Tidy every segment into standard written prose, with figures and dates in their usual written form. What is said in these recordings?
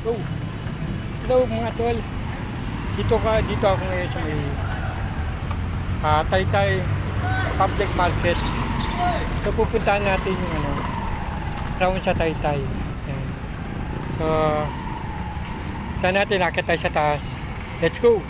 Oh, hello mga tol. Dito ako ngayon sa may Taytay Public Market. So pupuntahan natin yung round sa Taytay. Ayan. So saan natin nakita tayo sa taas. Let's go.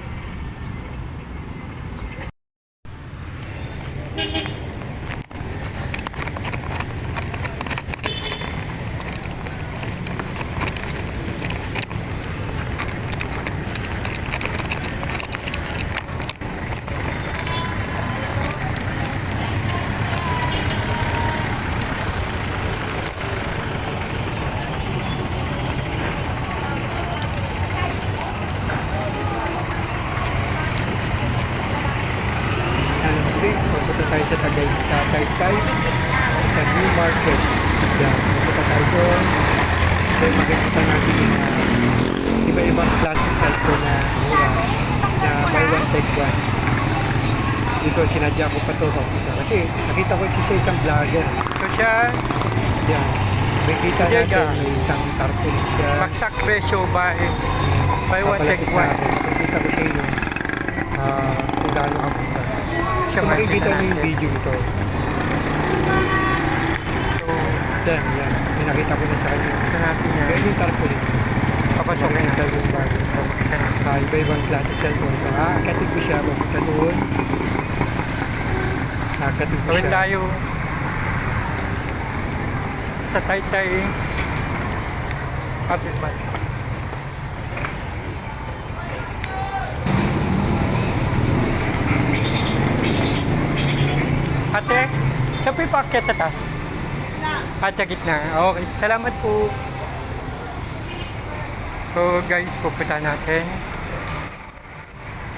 Pupunta tayo sa Taytay sa New Market. Yan, pupunta tayo doon. Then makikita natin yung iba-ibang klaseng cellphone na mura na buy one take one. Dito sinadya ko pa ito kasi nakita ko siya isang vlogger. So siya, yan, makikita natin may isang tarpaulin siya. Baksak presyo buy one take one. Makikita ko sa inyo kung gaano ang punta. So makikita niyo yung video ito. So, yan. Pinakita ko na sa kanya. Ito natin yan. Kaya yung tarpaulin. Papasok na yung Douglas Bago. Iba-ibang klase cellphone. So, akatig ko siya. Papunta doon. Akatig ko siya. Tayo sa Taytay Public Market. Ate, saan po yung packet sa taas? At sa gitna. Okay, salamat po. So guys, pupunta natin.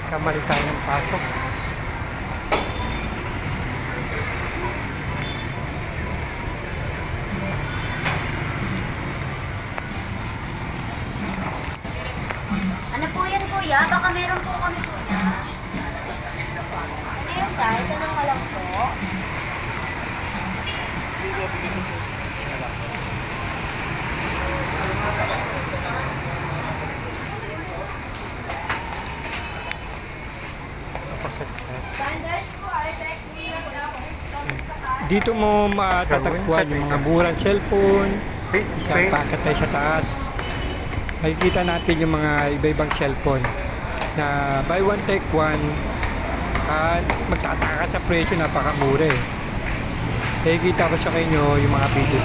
Kamali tayo ng pasok. Ano po yan, kuya? Baka meron po kami, kuya. Ano yun, guys? Tanong ka lang po. Dito mo matatagpuan yung mga murang cellphone. Isang packet tayo sa taas. Makikita natin yung mga iba-ibang cellphone na buy one take one. Magtataka sa presyo, napakamura eh. Makikita ko sa inyo yung mga video.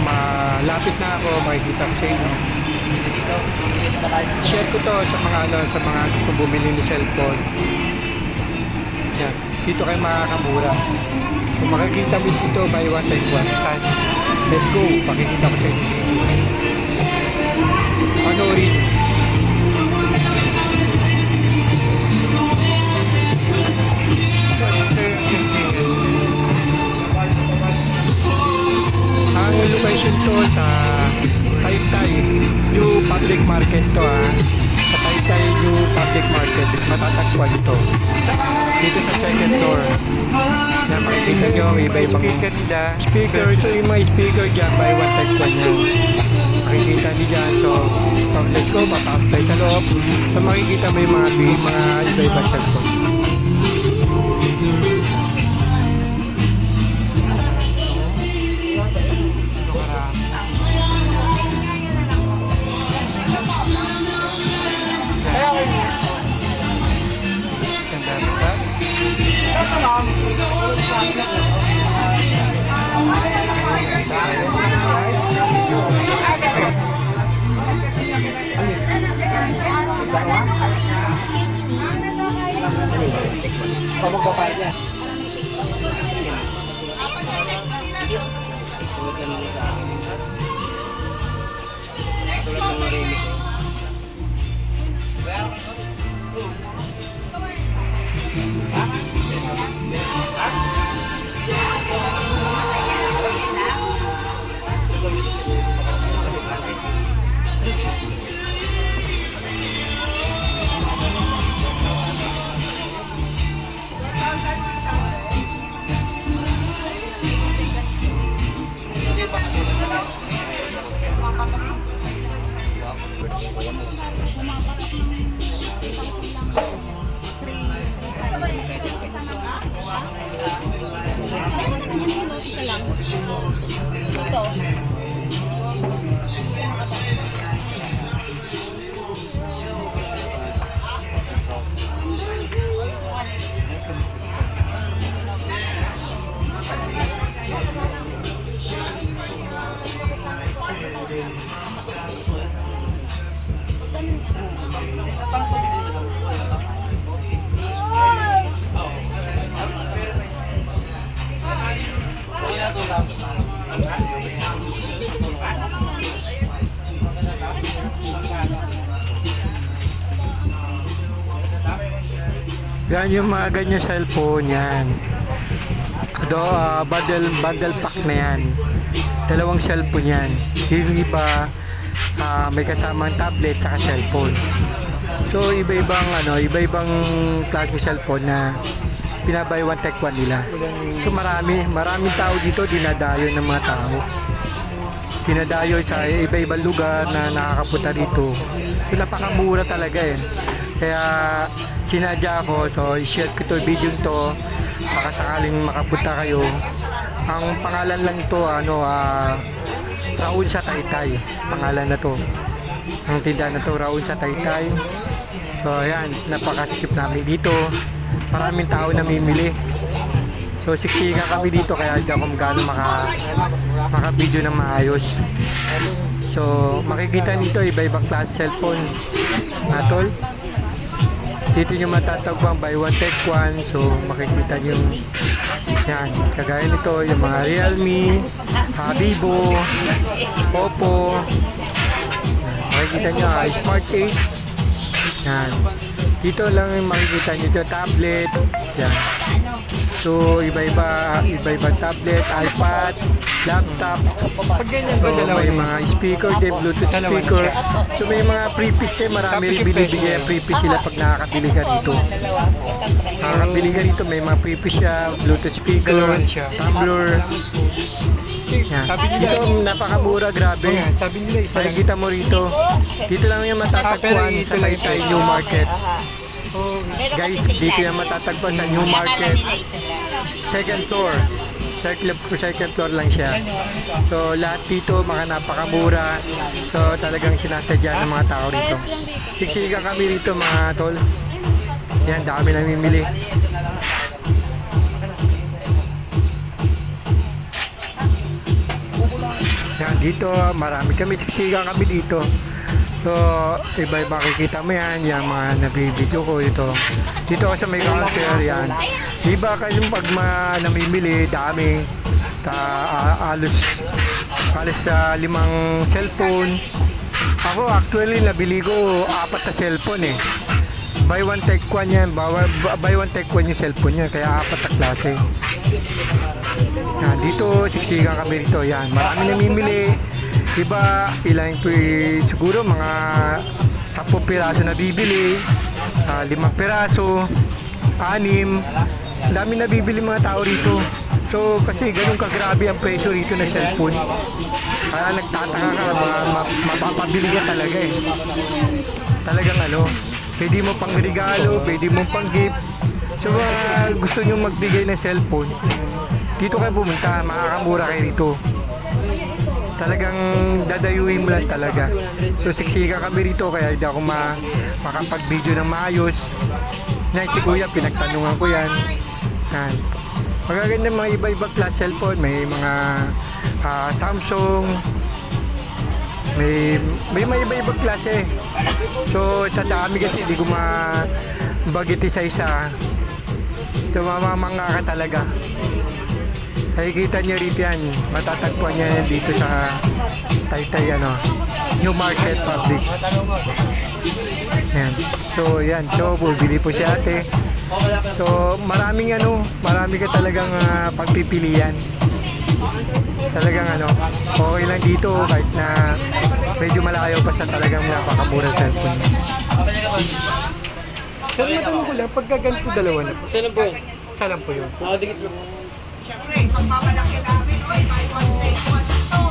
Malapit na ako, makikita ko sa inyo. Share ko to sa mga gusto bumili ng cellphone. Yan, dito kayo makakamura. Kung makikita mo dito, buy one take one. Let's go, pakikita ko sa inyo video. Panoorin. Ang location to sa Taytay New Public Market to sa Taytay New Public Market matatagpuan ito dito sa second floor na makikita nyo may iba-ibang speaker nila so yung mga speaker dyan buy one take one yan makikita nyo dyan so let's go papasok tayo sa loob so makikita mo yung mga iba-iba cellphone. Pagpapayad niya. Yan yung mga ganyan cellphone yan. Bundle pack na yan. Dalawang cellphone yan. Yung iba may kasamang tablet tsaka cellphone. So iba-ibang klase ng cellphone na pinabay one take one nila. So maraming tao dito, dinadayo ng mga tao. Dinadayo sa iba-ibang lugar na nakakapunta dito. So napakamura talaga eh. Kaya sinadya ko, so i-share ko to video to baka sakaling makapunta kayo. Ang pangalan lang to Raon sa Taytay. Pangalan na to. Ang tindahan na to, Raon sa Taytay. So ayan, napakasikip namin dito. Maraming tao namimili. So siksikan kami dito kaya hindi ako magano maka-video ng maayos. So makikita nito iba-ibang klase cellphone. Tol. Dito nyo matatagpang buy one take one. So makikita nyo yan, kagaya nito yung mga Realme, Vivo, Oppo. Makikita nyo Smart 8. Yan. Dito lang yung makikita nyo ito, tablet. Yan. So iba-ibang tablet, iPad, laptop. Pag ganyan ba, dalawa May din? mga speaker din, Bluetooth Dalawa speaker. siya. So may mga prepiece din, marami Tapos rin yung binibigyan presyo. prepiece sila pag nakakabili ka dito. Nakakabili ka dito, may mga prepiece siya, Bluetooth speaker, Dalawa na siya. tumbler. Kasi Yan. sabi nila, Dito napakamura, grabe. Oo nga, sabi nila isa lang. Makikita mo rito. Dito lang yung matatagpuan ito sa lang Taytay ito. New Market. Oh, Guys, dito yung matatagpuan sa New Market. Second floor. Second floor lang siya. So lahat dito mga napakamura. So talagang sinasadya ng mga tao rito. Siksikan kami rito mga tol. Yan, dami namimili. Yan, dito marami kami, siksikan kami dito. So, iba-iba makikita mo yan, yung mga nabibidyo ko ito. Dito ako sa may counter, yan. Iba kasi pag namimili, dami. Alos sa 5 cellphone. Ako actually nabili ko 4 na cellphone eh. Buy one take one yan. Buy one take one yung cellphone niya. Kaya 4 na klase. Yan, dito siksikan kami rito. Yan, marami namimili. Iba, siguro mga 10 piraso na bibili, 5 piraso, 6. Dami na bibili mga tao rito. So, kasi ganun kagrabe ang presyo rito na cellphone. Kaya nagtataka ka, mapapabili ka talaga eh. Talagang pwede mo pang regalo, pwede mo pang gift. So, gusto nyo magbigay ng cellphone, dito kayo pumunta, makakamura kayo rito. Talagang dadayuin mo lang talaga. So siksika kami rito kaya hindi ako makapag-video ng maayos. Yan si Kuya, pinagtanungan ko yan. Yan. Magaganda mga iba-ibang class cellphone. May mga Samsung. May iba-ibang klase. So sa dami kasi hindi ko mabagit isa-isa. So mamamanga ka talaga. Nakikita nyo rito yan, matatagpuan nyo yan dito sa Taytay, New Market Public. Yan. So yan, so bumili po si ate. So marami ka talagang pagpipilian. Talagang okay lang dito kahit na medyo malayo pa sa talagang napakamura cellphone. sir, matanong ko lang, pagka ganito dalawa na po. Isa lang po yun. Isa lang po yun. Nakadikit lang. Siyempre, pagpapalaki namin, oy, buy one, take one ito.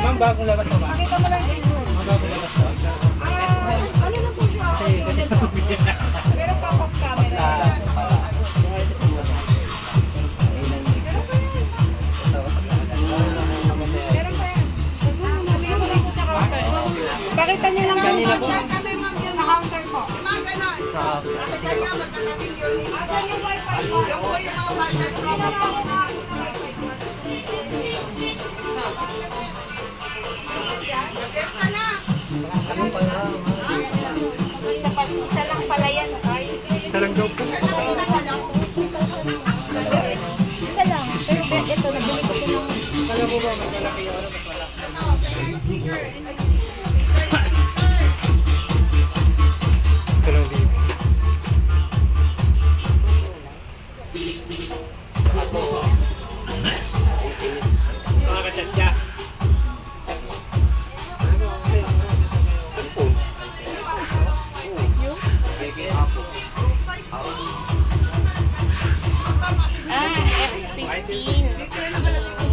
Ma'am, bagong labas mo ba? Pakita mo lang din yun. Bagong labas mo. Ano lang po siya? Pero pop-up camera. Meron pa yan. Pakita niyo lang Kanina po. sa counter po. Mga ganon. Pakita niya, magkatabing yun. Asan yung wifi po? Yung po yung mga wifi. Basta na. Isa lang pala yan, ay. Isa lang daw po. Isa lang. Pero ito, nabili ko ito ng Ano po ba? Mas malaki yun. Mas malaki. Ito lang dito. Mga kachatya. Ah, F15.